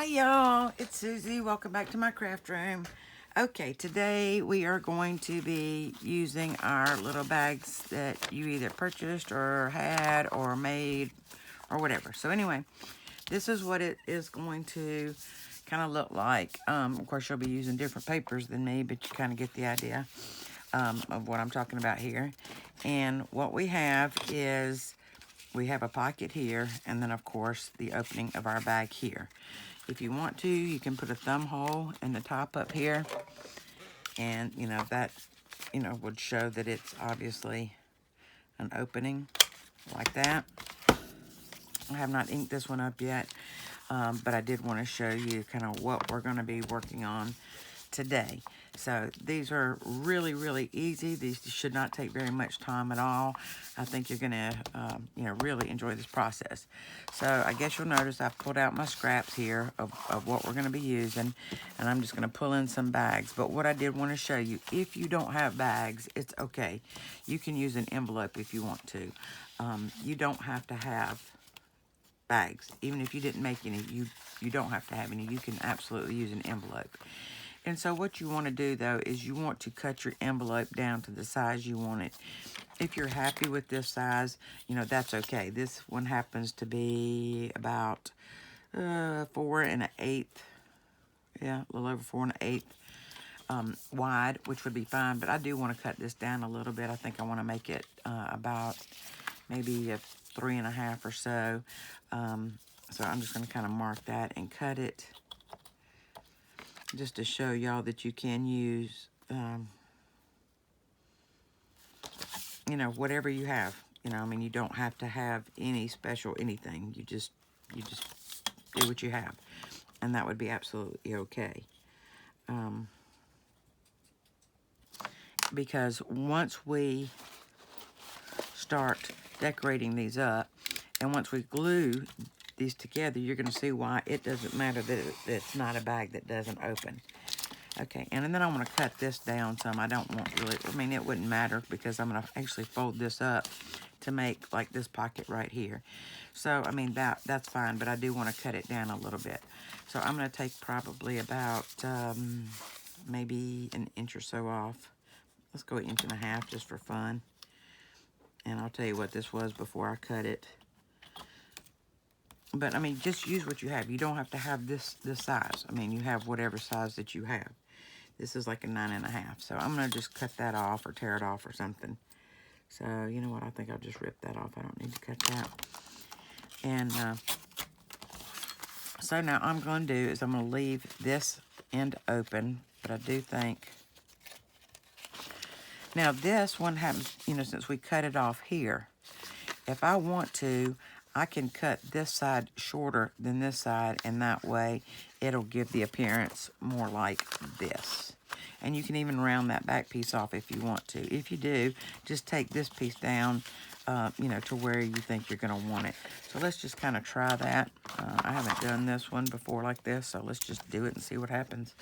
Hi y'all, it's Susie. Welcome back to my craft room. Okay, today we are going to be using our little bags that you either purchased or had or made or whatever. So anyway, this is what it is going to kind of look like. Of course, you'll be using different papers than me, but you kind of get the idea of what I'm talking about here. And what we have is we have a pocket here, and then of course the opening of our bag here. If you want to, you can put a thumb hole in the top up here, and that would show that it's obviously an opening like that. I have not inked this one up yet, but I did want to show you kind of what we're going to be working on today. So these are really, really easy. These should not take very much time at all. I think you're going to, really enjoy this process. So I guess you'll notice I've pulled out my scraps here of what we're going to be using, and I'm just going to pull in some bags. But what I did want to show you, if you don't have bags, it's okay. You can use an envelope if you want to. You don't have to have bags. Even if you didn't make any, you don't have to have any. You can absolutely use an envelope. And so what you want to do, though, is you want to cut your envelope down to the size you want it. If you're happy with this size, that's okay. This one happens to be about 4 1/8. Yeah, a little over 4 1/8 wide, which would be fine. But I do want to cut this down a little bit. I think I want to make it about maybe a 3 1/2 or so. So I'm just going to kind of mark that and cut it, just to show y'all that you can use, whatever you have. You don't have to have any special anything. You just do what you have, and that would be absolutely okay. Because once we start decorating these up, and once we glue these together, you're going to see why it doesn't matter that it's not a bag that doesn't open. Okay, and then I want to cut this down some. I don't want really, it wouldn't matter because I'm going to actually fold this up to make like this pocket right here. So, that's fine, but I do want to cut it down a little bit. So I'm going to take probably about maybe an inch or so off. Let's go 1.5 inches just for fun. And I'll tell you what this was before I cut it. But, just use what you have. You don't have to have this size. You have whatever size that you have. This is like a 9 1/2. So I'm going to just cut that off or tear it off or something. So, you know what? I think I'll just rip that off. I don't need to cut that. And so now I'm going to do is I'm going to leave this end open. But I do think... Now, this one happens, since we cut it off here. If I want to, I can cut this side shorter than this side, and that way it'll give the appearance more like this. And you can even round that back piece off if you want to. If you do, just take this piece down, to where you think you're going to want it. So let's just kind of try that. I haven't done this one before like this, so let's just do it and see what happens.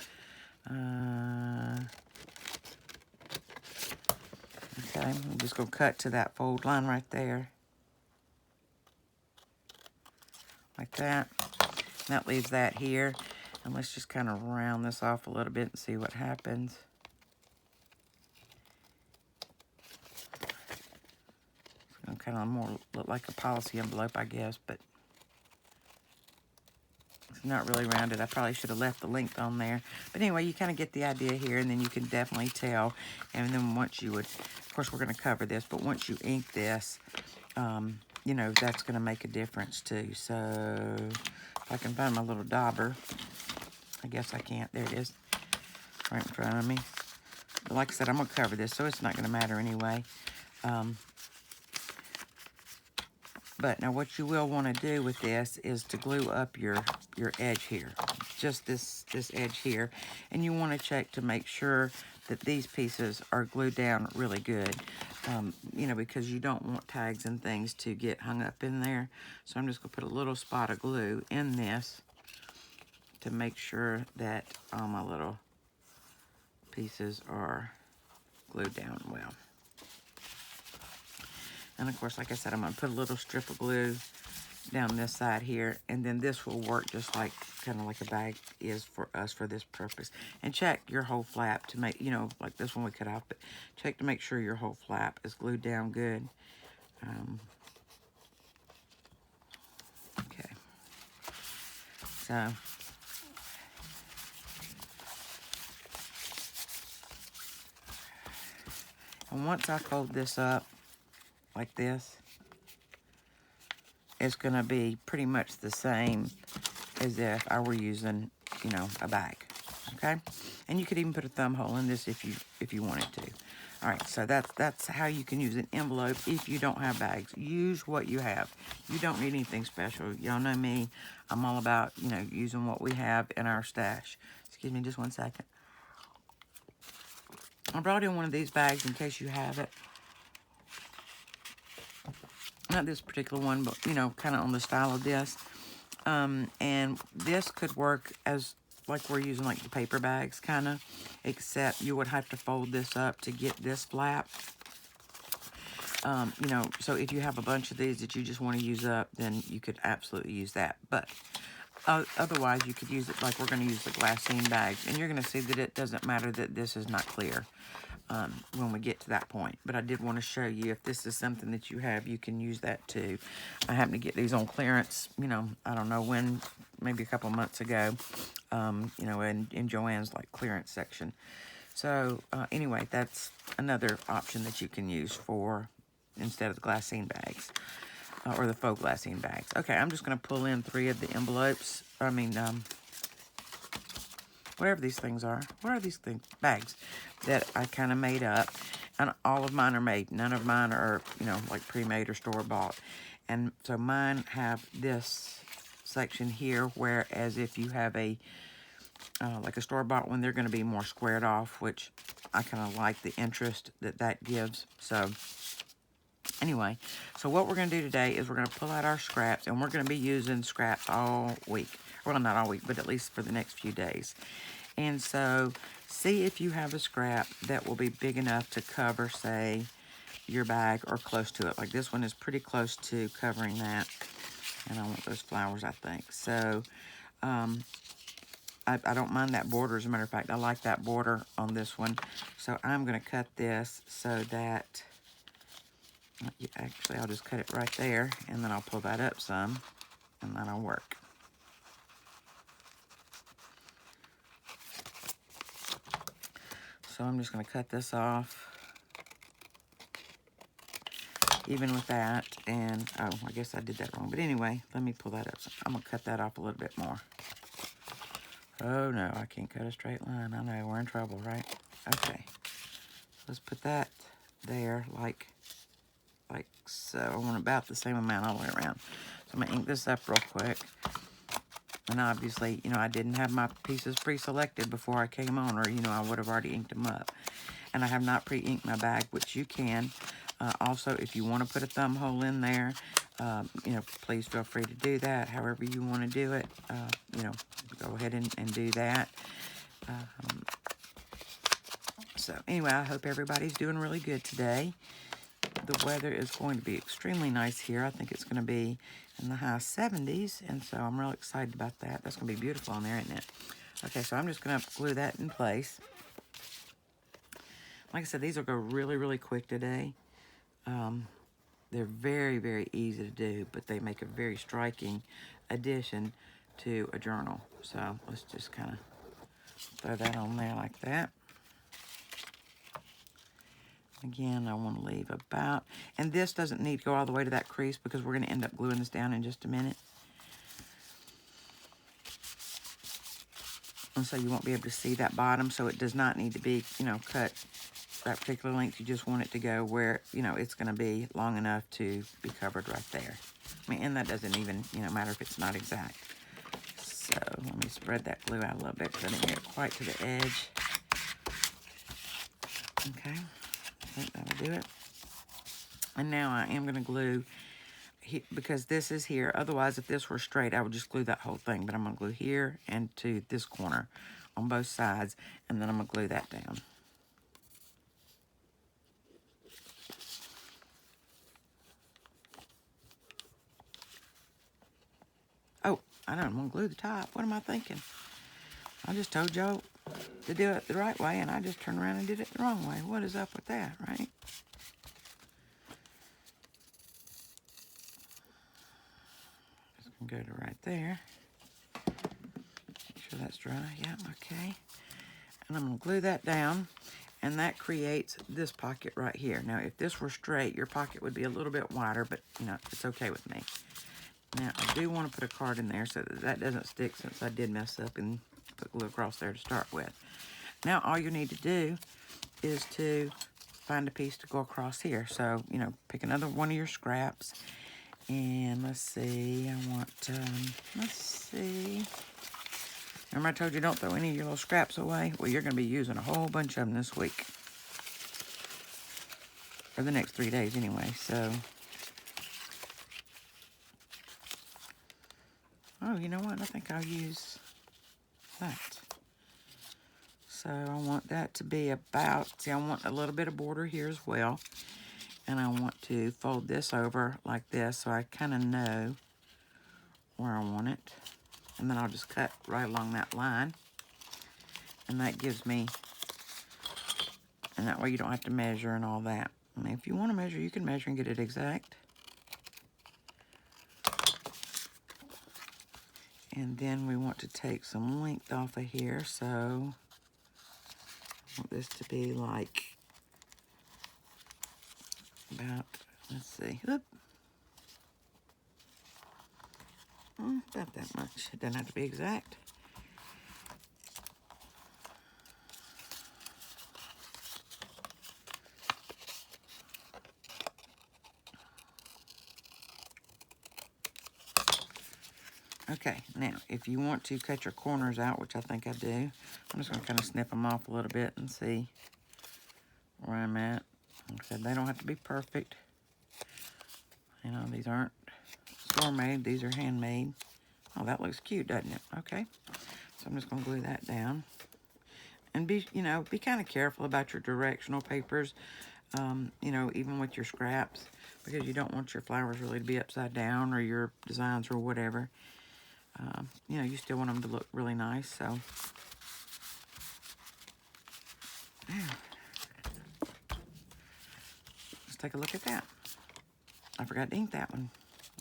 Okay, I'm just going to cut to that fold line right there. Like that. And that leaves that here. And let's just kind of round this off a little bit and see what happens. It's going to kind of more look like a policy envelope, I guess, but it's not really rounded. I probably should have left the length on there. But anyway, you kind of get the idea here, and then you can definitely tell. And then once you would, of course, we're going to cover this, but once you ink this, that's going to make a difference too. So if I can find my little dauber, I guess I can't. There it is, right in front of me. But like I said, I'm going to cover this, so it's not going to matter anyway. But now what you will want to do with this is to glue up your edge here. Just this edge here. And you want to check to make sure that these pieces are glued down really good. Because you don't want tags and things to get hung up in there. So I'm just going to put a little spot of glue in this to make sure that all my little pieces are glued down well. And of course, like I said, I'm going to put a little strip of glue down this side here, and then this will work just like kind of like a bag is for us for this purpose. And check your whole flap to make, you know, like this one we cut off, but check to make sure your whole flap is glued down good. Okay, so and once I fold this up like this, it's gonna be pretty much the same as if I were using, you know, a bag. Okay, and you could even put a thumb hole in this if you wanted to. All right, so that's how you can use an envelope if you don't have bags. Use what you have. You don't need anything special. Y'all know me. I'm all about, you know, using what we have in our stash. Excuse me just one second. I brought in one of these bags in case you have it. Not this particular one, but, you know, kind of on the style of this. And this could work as like we're using like the paper bags kind of, except you would have to fold this up to get this flap. You know, so if you have a bunch of these that you just want to use up, then you could absolutely use that. But otherwise, you could use it like we're going to use the glassine bags. And you're going to see that it doesn't matter that this is not clear when we get to that point. But I did want to show you if this is something that you have, you can use that too. I happened to get these on clearance, you know, I don't know when, maybe a couple months ago, you know, in Joann's like clearance section. So anyway, that's another option that you can use for instead of the glassine bags or the faux glassine bags. Okay, I'm just going to pull in 3 of the envelopes. I mean, whatever these things are. What are these things? Bags that I kind of made up. And all of mine are made. None of mine are, you know, like pre-made or store-bought. And so mine have this section here, whereas if you have a like a store-bought one, they're going to be more squared off, which I kind of like the interest that gives. So anyway, so what we're going to do today is we're going to pull out our scraps, and we're going to be using scraps all week. Well, not all week, but at least for the next few days. And so see if you have a scrap that will be big enough to cover, say, your bag or close to it. Like this one is pretty close to covering that. And I want those flowers, I think. So I don't mind that border. As a matter of fact, I like that border on this one. So I'm going to cut this so that, actually, I'll just cut it right there, and then I'll pull that up some, and that'll work. So I'm just going to cut this off, even with that, and, oh, I guess I did that wrong. But anyway, let me pull that up. So I'm going to cut that off a little bit more. Oh, no, I can't cut a straight line. I know, we're in trouble, right? Okay, let's put that there like so. I want about the same amount all the way around. So I'm going to ink this up real quick. And obviously, you know, I didn't have my pieces pre-selected before I came on, or, you know, I would have already inked them up. And I have not pre-inked my bag, which you can. Also, if you want to put a thumb hole in there, you know, please feel free to do that. However you want to do it, you know, go ahead and do that. So anyway, I hope everybody's doing really good today. The weather is going to be extremely nice here. I think it's going to be in the high 70s, and so I'm real excited about that. That's going to be beautiful on there, isn't it? Okay, so I'm just going to glue that in place. Like I said, these will go really, really quick today. They're very, very easy to do, but they make a very striking addition to a journal. So let's just kind of throw that on there like that. Again, I want to leave about, and this doesn't need to go all the way to that crease because we're going to end up gluing this down in just a minute. And so you won't be able to see that bottom, so it does not need to be, you know, cut that particular length. You just want it to go where, you know, it's going to be long enough to be covered right there. I mean, and that doesn't even, you know, matter if it's not exact. So let me spread that glue out a little bit because I didn't get it quite to the edge. Okay. I think that'll do it. And now I am going to glue, because this is here. Otherwise, if this were straight, I would just glue that whole thing. But I'm going to glue here and to this corner on both sides. And then I'm going to glue that down. I don't want to glue the top. What am I thinking? I just told y'all to do it the right way, and I just turned around and did it the wrong way. What is up with that, right? Just gonna go to right there. Make sure that's dry. Yeah, okay. And I'm gonna glue that down, and that creates this pocket right here. Now, if this were straight, your pocket would be a little bit wider, but you know, it's okay with me. Now, I do want to put a card in there so that that doesn't stick, since I did mess up and put glue across there to start with. Now, all you need to do is to find a piece to go across here. So, you know, pick another one of your scraps. And let's see, I want, let's see. Remember I told you don't throw any of your little scraps away? Well, you're going to be using a whole bunch of them this week. For the next 3 days anyway, so. Oh, you know what? I think I'll use that. So I want that to be about, see, I want a little bit of border here as well. And I want to fold this over like this so I kind of know where I want it. And then I'll just cut right along that line. And that gives me, and that way you don't have to measure and all that. I mean, if you want to measure, you can measure and get it exact. And then we want to take some length off of here, so I want this to be like about, let's see, about that much. It doesn't have to be exact. Okay, now, if you want to cut your corners out, which I think I do, I'm just going to kind of snip them off a little bit and see where I'm at. Like I said, they don't have to be perfect. You know, these aren't store-made, these are handmade. Oh, that looks cute, doesn't it? Okay, so I'm just going to glue that down. And be, you know, be kind of careful about your directional papers, you know, even with your scraps, because you don't want your flowers really to be upside down, or your designs or whatever. You know, you still want them to look really nice, so. Yeah. Let's take a look at that. I forgot to ink that one.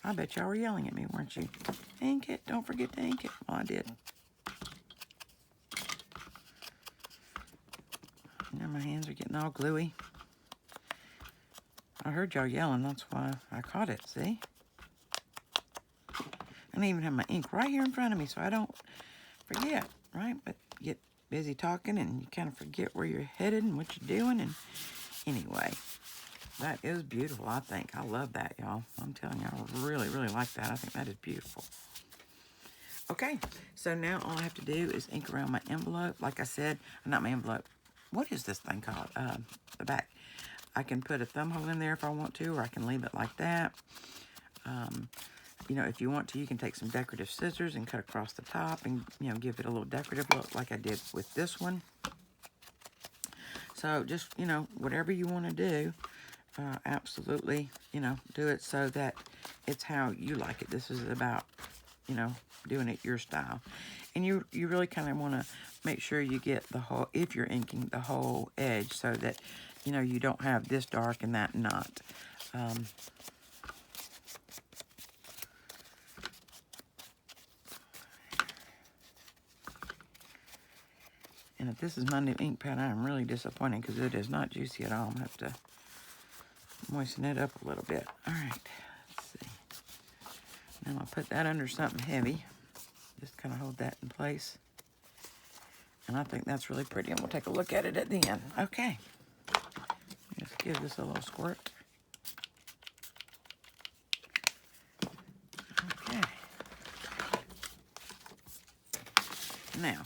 I bet y'all were yelling at me, weren't you? Ink it, don't forget to ink it. Well, I did. Now my hands are getting all gluey. I heard y'all yelling, that's why I caught it, see? I even have my ink right here in front of me so I don't forget, right? But you get busy talking and you kind of forget where you're headed and what you're doing. And anyway, that is beautiful, I think. I love that, y'all. I'm telling you, I really, really like that. I think that is beautiful. Okay, so now all I have to do is ink around my envelope. Like I said, not my envelope. What is this thing called? The back. I can put a thumb hole in there if I want to, or I can leave it like that. You know, if you want to, you can take some decorative scissors and cut across the top and, you know, give it a little decorative look like I did with this one. So just, you know, whatever you want to do, absolutely, you know, do it so that it's how you like it. This is about, you know, doing it your style. And you really kind of want to make sure you get the whole, if you're inking, the whole edge so that, you know, you don't have this dark and that not. And if this is my new ink pad, I am really disappointed because it is not juicy at all. I'm going to have to moisten it up a little bit. All right, let's see. Now I'll put that under something heavy. Just kind of hold that in place. And I think that's really pretty. And we'll take a look at it at the end. Okay. Just give this a little squirt. Okay. Now,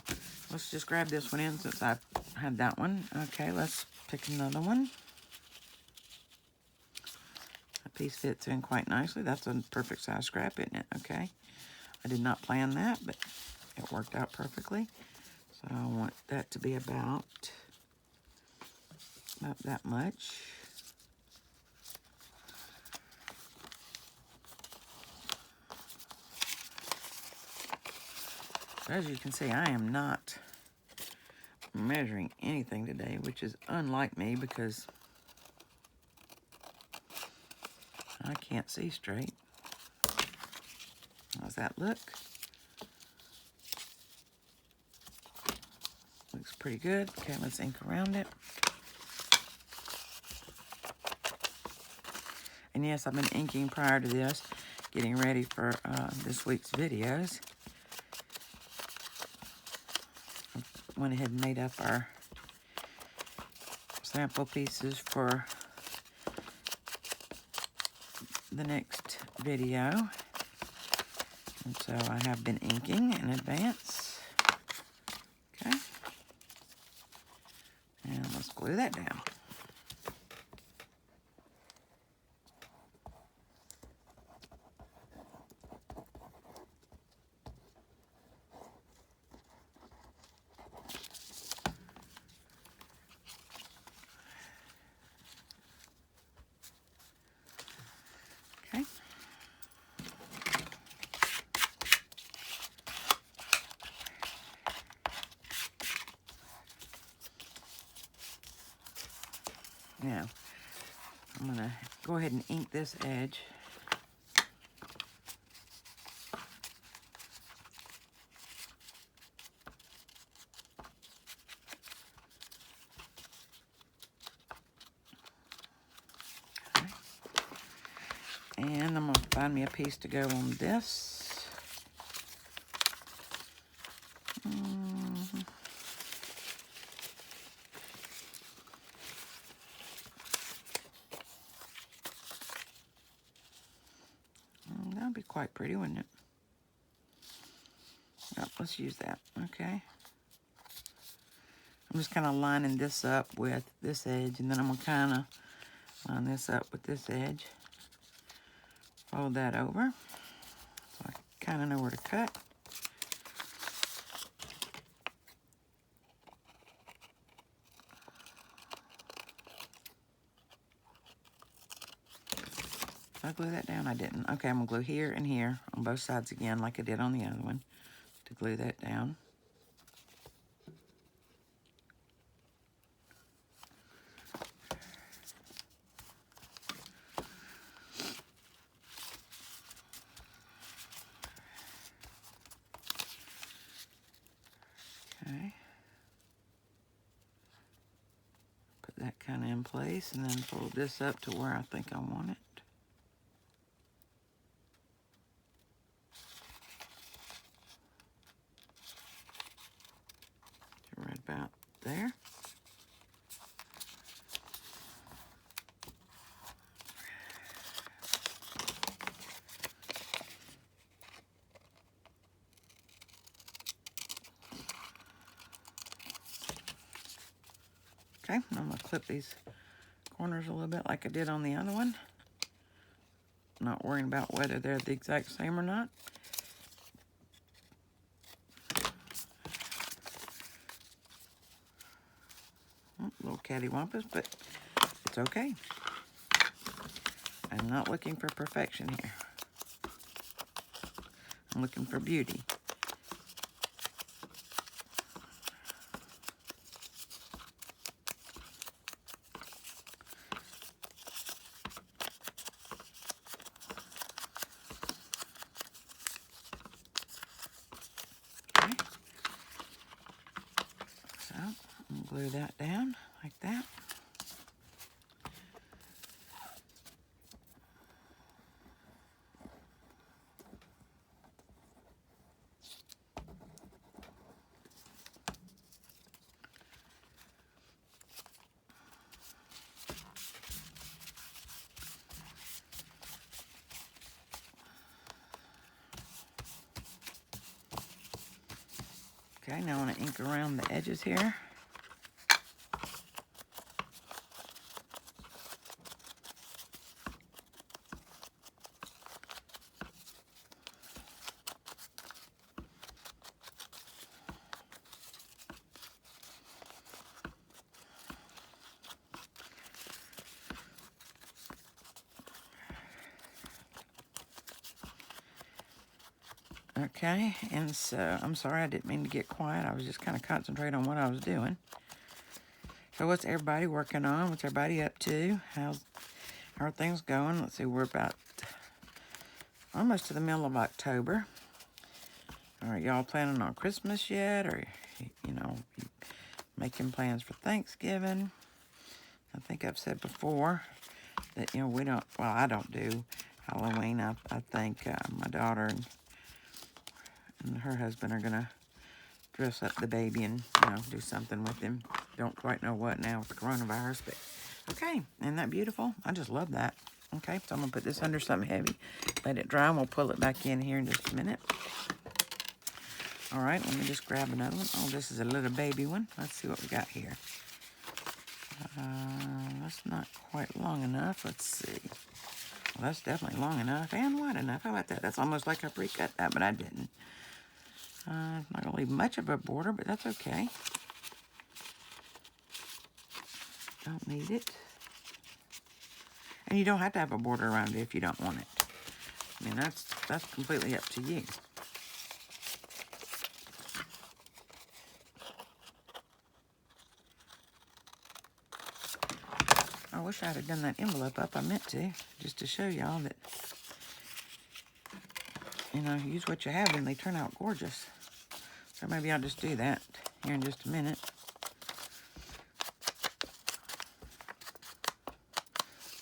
let's just grab this one in since I had that one. Okay, let's pick another one. A piece fits in quite nicely. That's a perfect size scrap, isn't it? Okay. I did not plan that, but it worked out perfectly. So I want that to be about that much. As you can see, I am not measuring anything today, which is unlike me because I can't see straight. How's that look? Looks pretty good. Okay, let's ink around it. And yes, I've been inking prior to this, getting ready for this week's videos. Went ahead and made up our sample pieces for the next video. And so I have been inking in advance. Okay. And let's glue that down. Okay. Now, I'm going to go ahead and ink this edge. Okay. And I'm going to find me a piece to go on this. That'd be quite pretty, wouldn't it? Yep, let's use that, okay? I'm just kind of lining this up with this edge, and then I'm going to kind of line this up with this edge. Fold that over, so I kind of know where to cut. Did I glue that down? I didn't. Okay, I'm going to glue here and here on both sides again like I did on the other one to glue that down. Okay. Put that kind of in place and then fold this up to where I think I want it. Right about there. Okay, I'm going to clip these corners a little bit like I did on the other one. Not worrying about whether they're the exact same or not. Little cattywampus, but it's okay. I'm not looking for perfection here. I'm looking for beauty. Okay. So, I'm glue that down like that. Okay, now I want to ink around the edges here. Okay, and so I'm sorry I didn't mean to get quiet. I was just kind of concentrating on what I was doing. So what's everybody working on? What's everybody up to? How are things going? Let's see, we're about almost to the middle of October. Are y'all planning on Christmas yet? Or, you know, making plans for Thanksgiving? I think I've said before that, you know, we don't, well, I don't do Halloween. I think my daughter and her husband are going to dress up the baby and, you know, do something with him. Don't quite know what now with the coronavirus, but okay. Isn't that beautiful? I just love that. Okay, so I'm going to put this under something heavy, let it dry, and we'll pull it back in here in just a minute. All right, let me just grab another one. Oh, this is a little baby one. Let's see what we got here. That's not quite long enough. Let's see. Well, that's definitely long enough and wide enough. How about that? That's almost like I pre-cut that, but I didn't. It's not going to leave much of a border, but that's okay. Don't need it. And you don't have to have a border around it if you don't want it. I mean, that's completely up to you. I wish I'd have done that envelope up. I meant to, just to show y'all that, you know, use what you have and they turn out gorgeous. So maybe I'll just do that here in just a minute.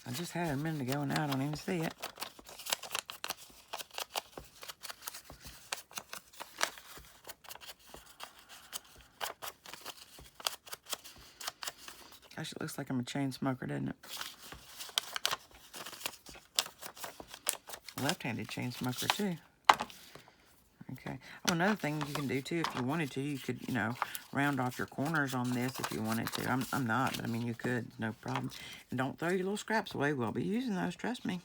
I just had it a minute ago and now I don't even see it. Gosh, it looks like I'm a chain smoker, doesn't it? Left-handed chain smoker too. Okay. Oh, another thing you can do too, if you wanted to, you could, you know, round off your corners on this if you wanted to. I'm not, but I mean, you could, no problem. And don't throw your little scraps away. We'll be using those, trust me.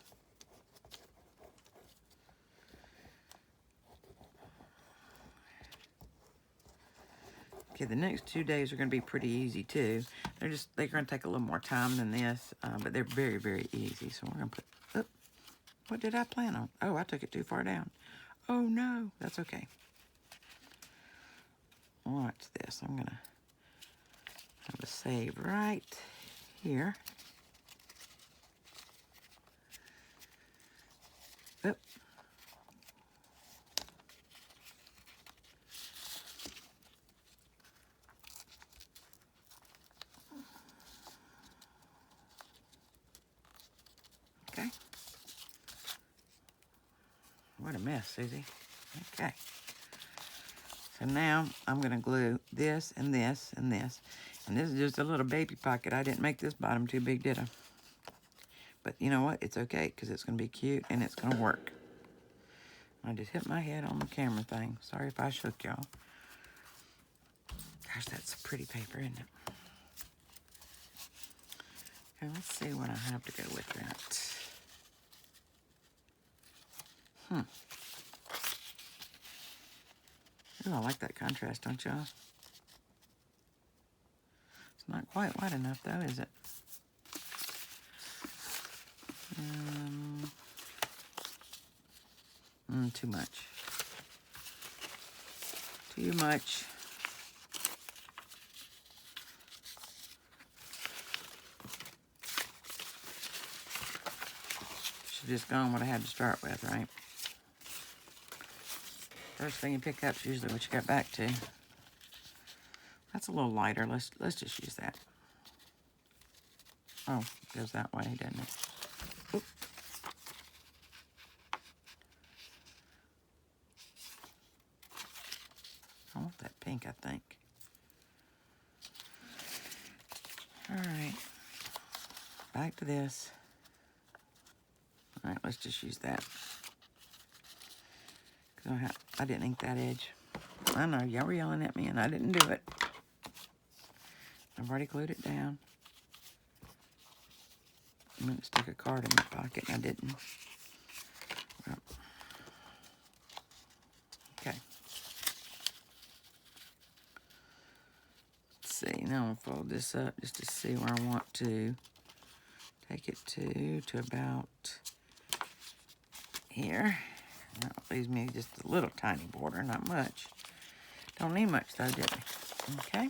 Okay, the next 2 days are going to be pretty easy too. They're going to take a little more time than this, but they're very, very easy. So we're going to put, oh, what did I plan on? Oh, I took it too far down. Oh no, that's okay. Watch this. I'm going to have a save right here. Oop. Okay. What a mess, Susie. Okay. So now I'm going to glue this and this and this. And this is just a little baby pocket. I didn't make this bottom too big, did I? But you know what? It's okay because it's going to be cute and it's going to work. I just hit my head on the camera thing. Sorry if I shook y'all. Gosh, that's pretty paper, isn't it? Okay, let's see what I have to go with that. Ooh, I like that contrast, don't y'all? It's not quite wide enough, though, is it? Too much. Too much. Should have just gone what I had to start with, right? First thing you pick up is usually what you got back to. That's a little lighter. Let's just use that. Oh, it goes that way, doesn't it? Oop. I want that pink, I think. All right. Back to this. All right, let's just use that. I didn't ink that edge. I know, y'all were yelling at me and I didn't do it. I've already glued it down. I meant to stick a card in my pocket and I didn't. Well, okay. Let's see, now I'm gonna fold this up just to see where I want to take it to about here. That leaves me just a little tiny border, not much. Don't need much though, did we? Okay.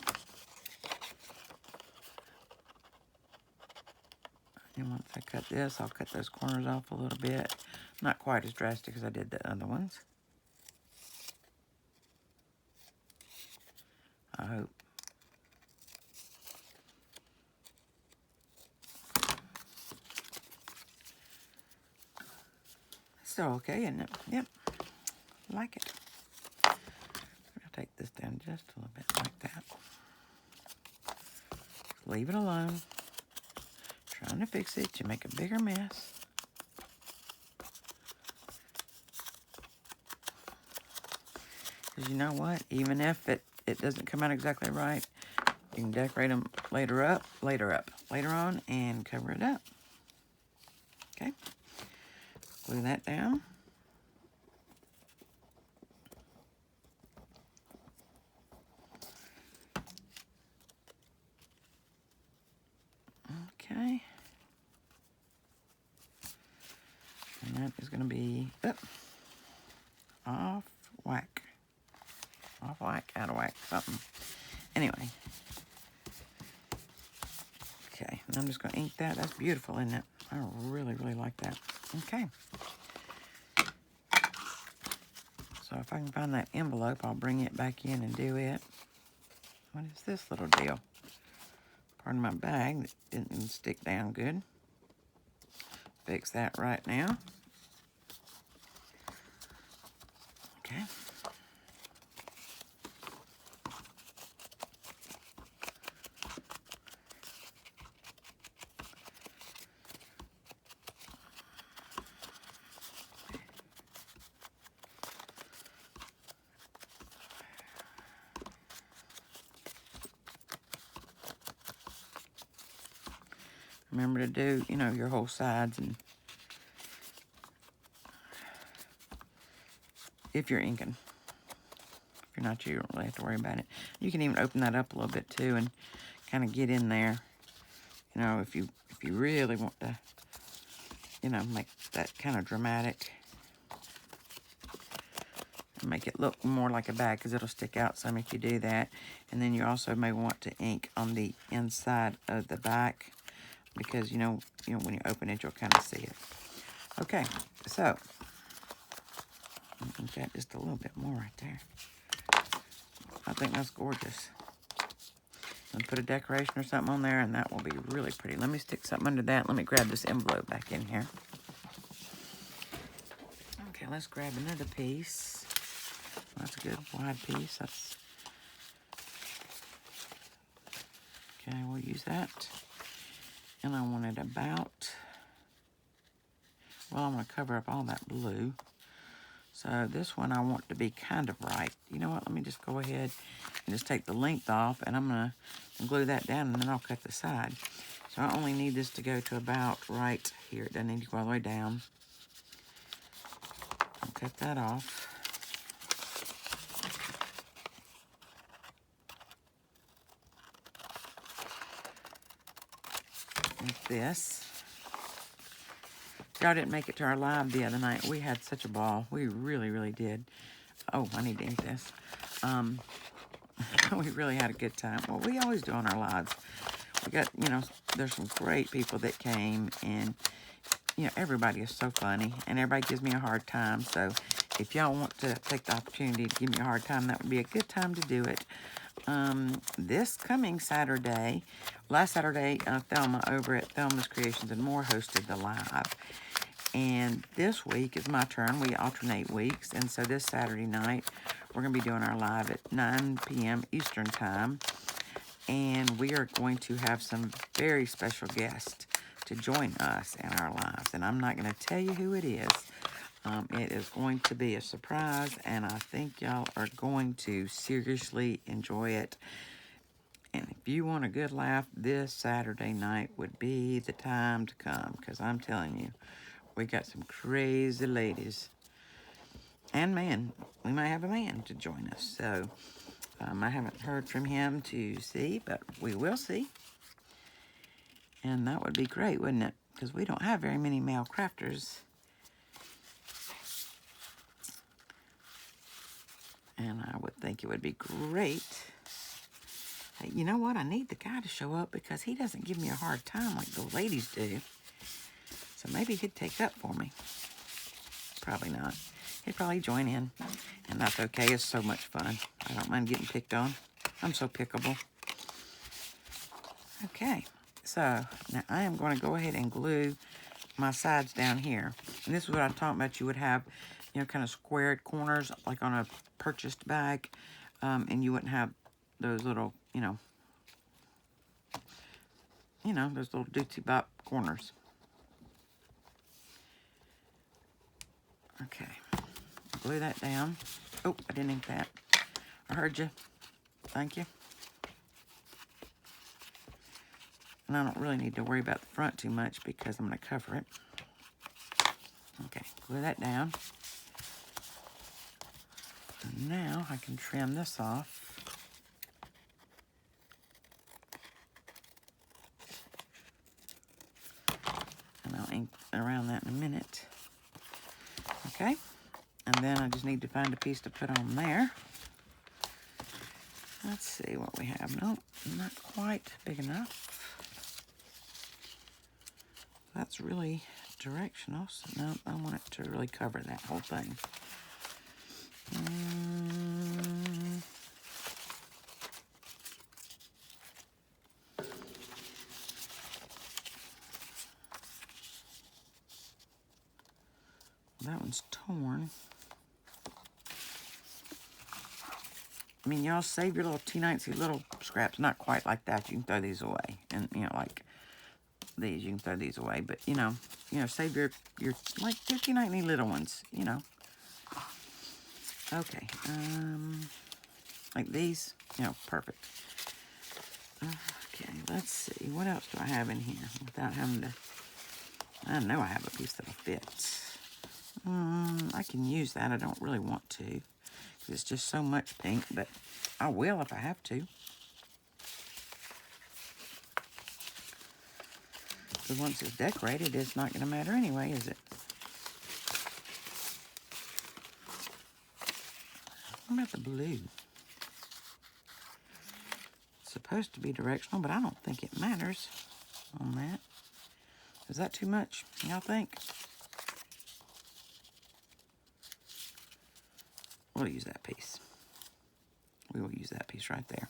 And once I cut this, I'll cut those corners off a little bit. Not quite as drastic as I did the other ones. I hope. Still okay, isn't it? Yep. Like it. I'll take this down just a little bit like that. Leave it alone. Trying to fix it, you make a bigger mess. Because you know what? Even if it doesn't come out exactly right, you can decorate them later on, and cover it up. Okay. Glue that down. Okay. And that is going to be off whack. Off whack, out of whack, something. Anyway. Okay, and I'm just going to ink that. That's beautiful, isn't it? I really, really like that. Okay. So if I can find that envelope, I'll bring it back in and do it. What is this little deal? Part of my bag that didn't stick down good. Fix that right now. Okay. Remember to do, you know, your whole sides, and if you're inking. If you're not, you don't really have to worry about it. You can even open that up a little bit too and kind of get in there. You know, if you really want to, you know, make that kind of dramatic. Make it look more like a bag, because it'll stick out some if you do that. And then you also may want to ink on the inside of the back, because you know when you open it, you'll kind of see it. Okay, so ink that just a little bit more right there. I think that's gorgeous. And put a decoration or something on there, and that will be really pretty. Let me stick something under that. Let me grab this envelope back in here. Okay, let's grab another piece. That's a good wide piece. That's okay. We'll use that. And I want it about, well, I'm going to cover up all that blue. So this one I want to be kind of right. You know what? Let me just go ahead and just take the length off, and I'm going to glue that down, and then I'll cut the side. So I only need this to go to about right here. It doesn't need to go all the way down. I'll cut that off. Like this. Y'all didn't make it to our live the other night. We had such a ball. We really, really did. Oh, I need to ink this. We really had a good time. Well, we always do on our lives. We got, you know, there's some great people that came, and, you know, everybody is so funny, and everybody gives me a hard time. So if y'all want to take the opportunity to give me a hard time, that would be a good time to do it. This coming Saturday, last Saturday, Thelma over at Thelma's Creations and More hosted the live. And this week is my turn. We alternate weeks. And so this Saturday night, we're going to be doing our live at 9 p.m. Eastern Time. And we are going to have some very special guests to join us in our lives. And I'm not going to tell you who it is. It is going to be a surprise, and I think y'all are going to seriously enjoy it. And if you want a good laugh, this Saturday night would be the time to come, because I'm telling you, we got some crazy ladies. And man, we might have a man to join us. So I haven't heard from him to see, but we will see. And that would be great, wouldn't it? Because we don't have very many male crafters. And I would think it would be great. Hey, you know what? I need the guy to show up because he doesn't give me a hard time like the ladies do. So maybe he'd take up for me. Probably not. He'd probably join in. And that's okay. It's so much fun. I don't mind getting picked on. I'm so pickable. Okay. So now I am going to go ahead and glue my sides down here. And this is what I'm talking about. You would have, you know, kind of squared corners like on a purchased bag. And you wouldn't have those little, you know, those little dootsy bop corners. Okay. Glue that down. Oh, I didn't ink that. I heard you. Thank you. And I don't really need to worry about the front too much because I'm going to cover it. Okay, glue that down. And now I can trim this off. And I'll ink around that in a minute. Okay, and then I just need to find a piece to put on there. Let's see what we have. Nope, not quite big enough. That's really directional, so no, I want it to really cover that whole thing. That one's torn. I mean, y'all save your little teensy little scraps. Not quite like that. You can throw these away. And, you know, like these, you can throw these away. But, you know, save your like, your teeny little ones, you know. Okay. Like these. You know, perfect. Okay, let's see. What else do I have in here without having to... I know I have a piece that'll fit. I can use that. I don't really want to. It's just so much pink, but I will if I have to. Because once it's decorated, it's not going to matter anyway, is it? What about the blue? It's supposed to be directional, but I don't think it matters on that. Is that too much, y'all think? We'll use that piece. We will use that piece right there.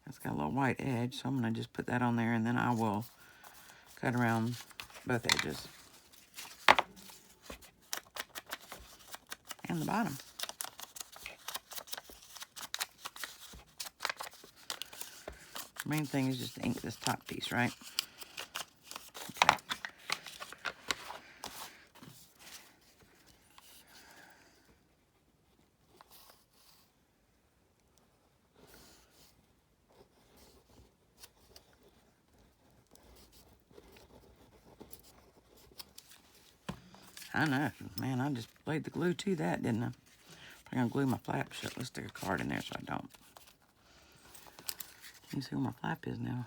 That's got a little white edge, so I'm going to just put that on there, and then I will cut around both edges. And the bottom. The main thing is just to ink this top piece, right? Okay. I know, man, I just laid the glue to that, didn't I? I'm gonna glue my flap shut. Let's stick a card in there so I don't. You see where my flap is now.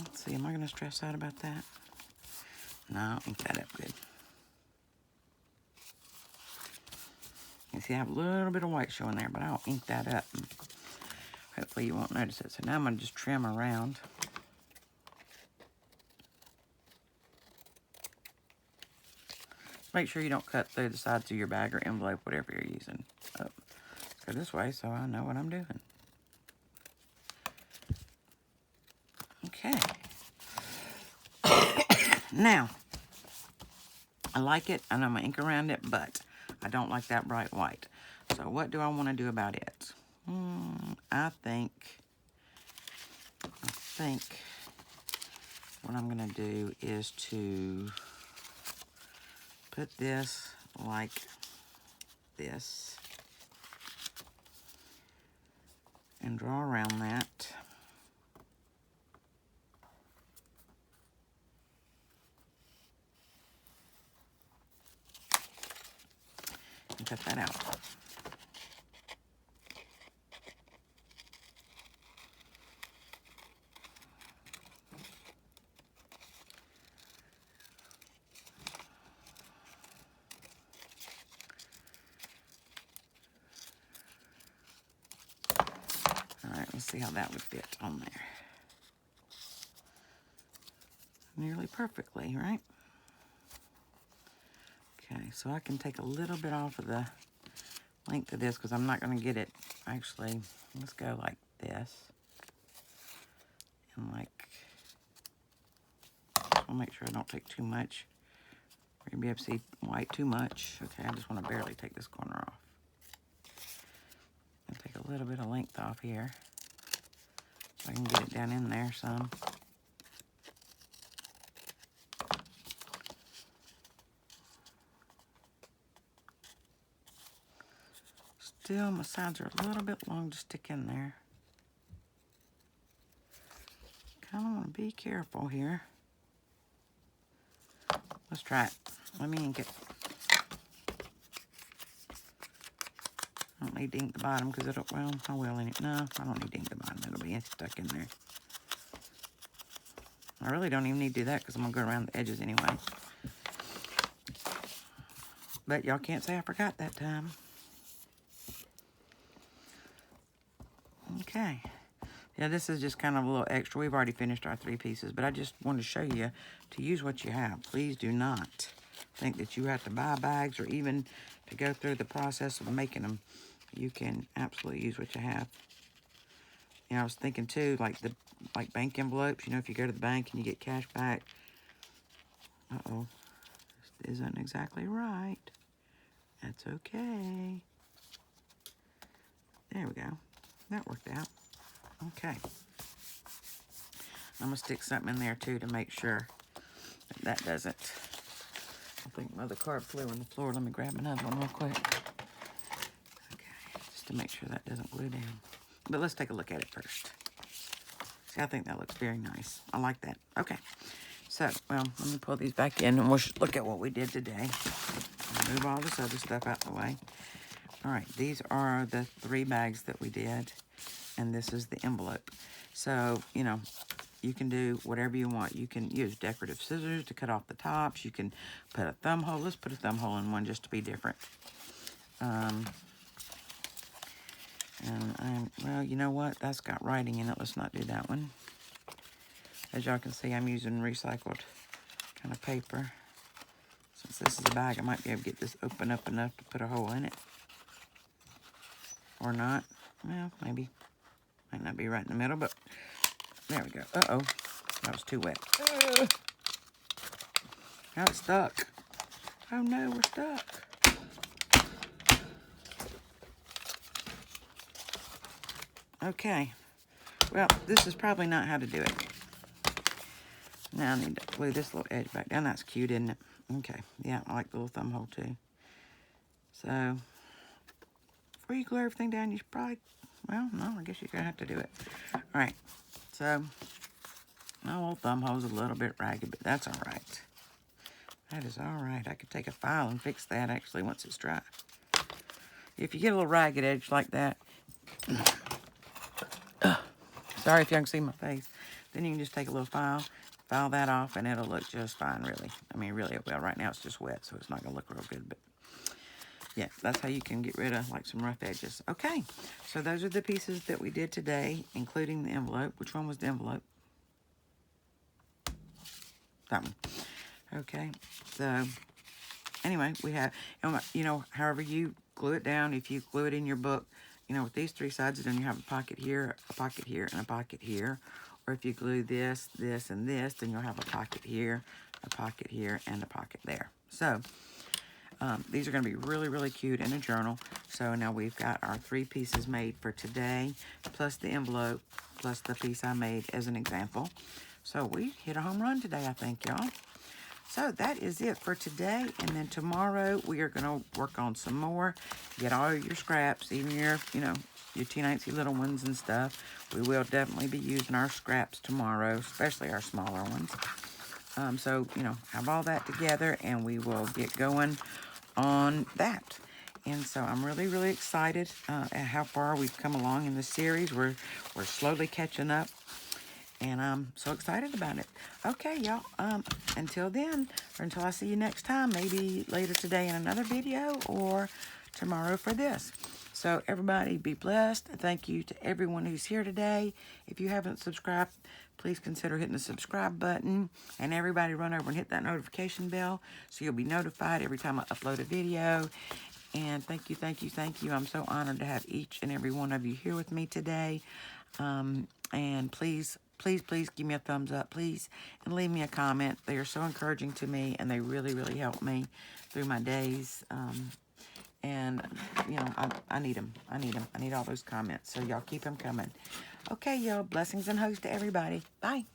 Let's see, am I gonna stress out about that? No, I'll ink that up good. You see, I have a little bit of white showing there, but I'll ink that up. Hopefully you won't notice it. So now I'm gonna just trim around. Make sure you don't cut through the sides of your bag or envelope, whatever you're using. Let's go this way so I know what I'm doing. Okay. Now, I like it, and I'm going to ink around it, but I don't like that bright white. So what do I want to do about it? I think what I'm going to do is to put this like this and draw around that. And cut that out. see how that would fit on there. Nearly perfectly, right? Okay, so I can take a little bit off of the length of this because I'm not going to get it. Actually, let's go like this. And like, I'll make sure I don't take too much. Maybe I've seen white too much. Okay, I just want to barely take this corner off. And take a little bit of length off here. So I can get it down in there some. Still, my sides are a little bit long to stick in there. Kind of want to be careful here. Let's try it. Let me ink it. I don't need to ink the bottom because it'll, well, I will in it. No, I don't need to ink the bottom. It'll be stuck in there. I really don't even need to do that because I'm going to go around the edges anyway. But y'all can't say I forgot that time. Okay. Yeah, this is just kind of a little extra. We've already finished our 3 pieces, but I just wanted to show you to use what you have. Please do not think that you have to buy bags or even to go through the process of making them. You can absolutely use what you have. You know, I was thinking too, like bank envelopes. You know, if you go to the bank and you get cash back. Uh-oh. This isn't exactly right. That's okay. There we go. That worked out. Okay. I'm going to stick something in there too to make sure that doesn't. I think my other card flew on the floor. Let me grab another one real quick. Okay, just to make sure that doesn't glue down. But let's take a look at it first. See, I think that looks very nice. I like that. Okay. So, well, let me pull these back in and we'll look at what we did today. Move all this other stuff out the way. All right, these are the 3 bags that we did, and this is the envelope. So, you know, you can do whatever you want. You can use decorative scissors to cut off the tops. You can put a thumb hole. Let's put a thumb hole in one just to be different. Well, you know what? That's got writing in it. Let's not do that one. As y'all can see, I'm using recycled kind of paper. Since this is a bag, I might be able to get this open up enough to put a hole in it. Or not. Well, maybe. Might not be right in the middle, but there we go. Uh-oh. That was too wet. Now it's stuck. Oh no, we're stuck. Okay. Well, this is probably not how to do it. Now I need to glue this little edge back down. That's cute, isn't it? Okay. Yeah, I like the little thumb hole too. So, before you glue everything down, you should probably, well, no, I guess you're going to have to do it. All right. So, my little thumb hole's a little bit ragged, but that's all right. That is all right. I could take a file and fix that, actually, once it's dry. If you get a little ragged edge like that, sorry if y'all can see my face, then you can just take a little file that off, and it'll look just fine, really. I mean, really, well, right now it's just wet, so it's not going to look real good, but yeah, that's how you can get rid of, like, some rough edges. Okay, so those are the pieces that we did today, including the envelope. Which one was the envelope? That one. Okay, so anyway, we have, you know, however you glue it down, if you glue it in your book, you know, with these 3 sides, then you have a pocket here, and a pocket here. Or if you glue this, this, and this, then you'll have a pocket here, and a pocket there. So, these are going to be really, really cute in a journal. So now we've got our 3 pieces made for today, plus the envelope, plus the piece I made as an example. So we hit a home run today, I think, y'all. So that is it for today. And then tomorrow we are going to work on some more. Get all your scraps, even your, you know, your teensy little ones and stuff. We will definitely be using our scraps tomorrow, especially our smaller ones. So, you know, have all that together and we will get going on that. And so I'm really, really excited at how far we've come along in the series. We're slowly catching up. And I'm so excited about it. Okay, y'all. Until then, or until I see you next time, maybe later today in another video or tomorrow for this. So So everybody be blessed. Thank you to everyone who's here today. If you haven't subscribed, please consider hitting the subscribe button. And everybody run over and hit that notification bell so you'll be notified every time I upload a video. And thank you, thank you, thank you. I'm so honored to have each and every one of you here with me today. And please, please, please give me a thumbs up, please. And leave me a comment. They are so encouraging to me, and they really, really help me through my days. And, you know, I need them. I need them. I need all those comments. So y'all keep them coming. Okay, y'all. Blessings and hugs to everybody. Bye.